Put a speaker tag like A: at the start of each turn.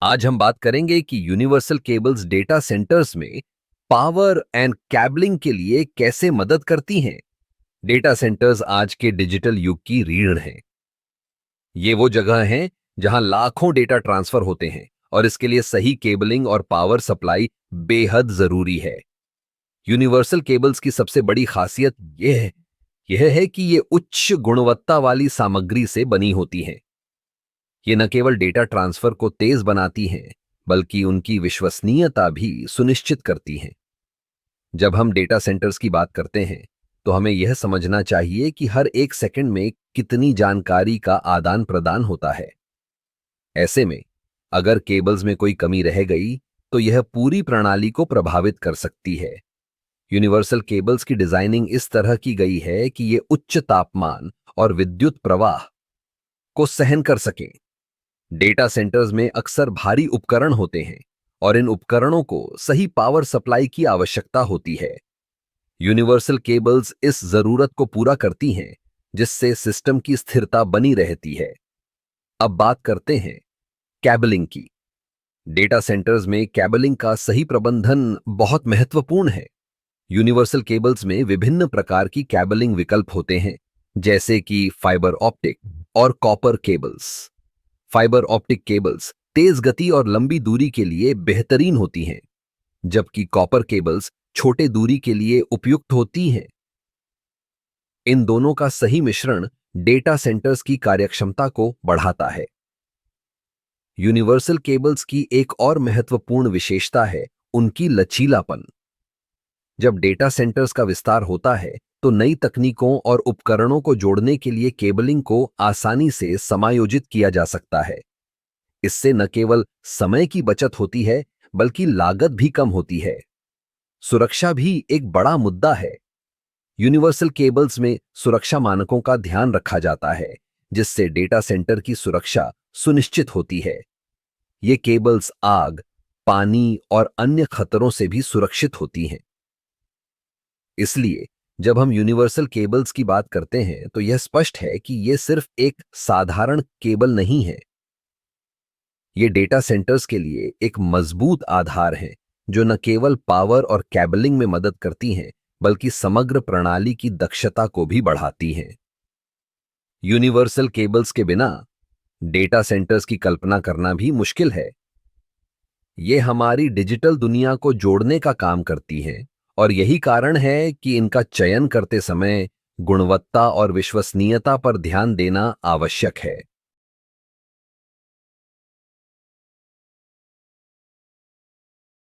A: आज हम बात करेंगे कि यूनिवर्सल केबल्स डेटा सेंटर्स में पावर एंड कैबलिंग के लिए कैसे मदद करती हैं। डेटा सेंटर्स आज के डिजिटल युग की रीढ़ हैं। ये वो जगह हैं जहां लाखों डेटा ट्रांसफर होते हैं और इसके लिए सही केबलिंग और पावर सप्लाई बेहद जरूरी है। यूनिवर्सल केबल्स की सबसे बड़ी खासियत यह है कि ये उच्च गुणवत्ता वाली सामग्री से बनी होती हैं। ये न केवल डेटा ट्रांसफर को तेज बनाती हैं, बल्कि उनकी विश्वसनीयता भी सुनिश्चित करती हैं। जब हम डेटा सेंटर्स की बात करते हैं, तो हमें यह समझना चाहिए कि हर एक सेकंड में कितनी जानकारी का आदान प्रदान होता है। ऐसे में अगर केबल्स में कोई कमी रह गई, तो यह पूरी प्रणाली को प्रभावित कर सकती है। यूनिवर्सल केबल्स की डिजाइनिंग इस तरह की गई है कि ये उच्च तापमान और विद्युत प्रवाह को सहन कर सकें। डेटा सेंटर्स में अक्सर भारी उपकरण होते हैं और इन उपकरणों को सही पावर सप्लाई की आवश्यकता होती है। यूनिवर्सल केबल्स इस जरूरत को पूरा करती हैं, जिससे सिस्टम की स्थिरता बनी रहती है। अब बात करते हैं कैबलिंग की। डेटा सेंटर्स में कैबलिंग का सही प्रबंधन बहुत महत्वपूर्ण है। यूनिवर्सल केबल्स में विभिन्न प्रकार की कैबलिंग विकल्प होते हैं, जैसे कि फाइबर ऑप्टिक और copper cables. Fibre optic cables तेज गति और लंबी दूरी के लिए बेहतरीन होती हैं, जबकि कॉपर केबल्स छोटे दूरी के लिए उपयुक्त होती हैं। इन दोनों का सही मिश्रण डेटा सेंटर्स की कार्यक्षमता को बढ़ाता है। यूनिवर्सल केबल्स की एक और महत्वपूर्ण विशेषता है उनकी लचीलापन। जब डेटा सेंटर्स का विस्तार होता है, तो नई तकनीकों और उपकरणों को जोड़ने के लिए केबलिंग को आसानी से समायोजित किया जा सकता है। इससे न केवल समय की बचत होती है, बल्कि लागत भी कम होती है। सुरक्षा भी एक बड़ा मुद्दा है। यूनिवर्सल केबल्स में सुरक्षा मानकों का ध्यान रखा जाता है, जिससे डेटा सेंटर की सुरक्षा सुनिश्चित होती है। ये केबल्स आग, पानी और अन्य खतरों से भी सुरक्षित होती हैं। इसलिए जब हम यूनिवर्सल केबल्स की बात करते हैं, तो यह स्पष्ट है कि यह सिर्फ एक साधारण केबल नहीं है। ये डेटा सेंटर्स के लिए एक मजबूत आधार है, जो न केवल पावर और कैबलिंग में मदद करती हैं, बल्कि समग्र प्रणाली की दक्षता को भी बढ़ाती हैं। यूनिवर्सल केबल्स के बिना डेटा सेंटर्स की कल्पना करना भी मुश्किल है। ये हमारी डिजिटल दुनिया को जोड़ने का काम करती हैं, और यही कारण है कि इनका चयन करते समय गुणवत्ता और विश्वसनीयता पर ध्यान देना आवश्यक है।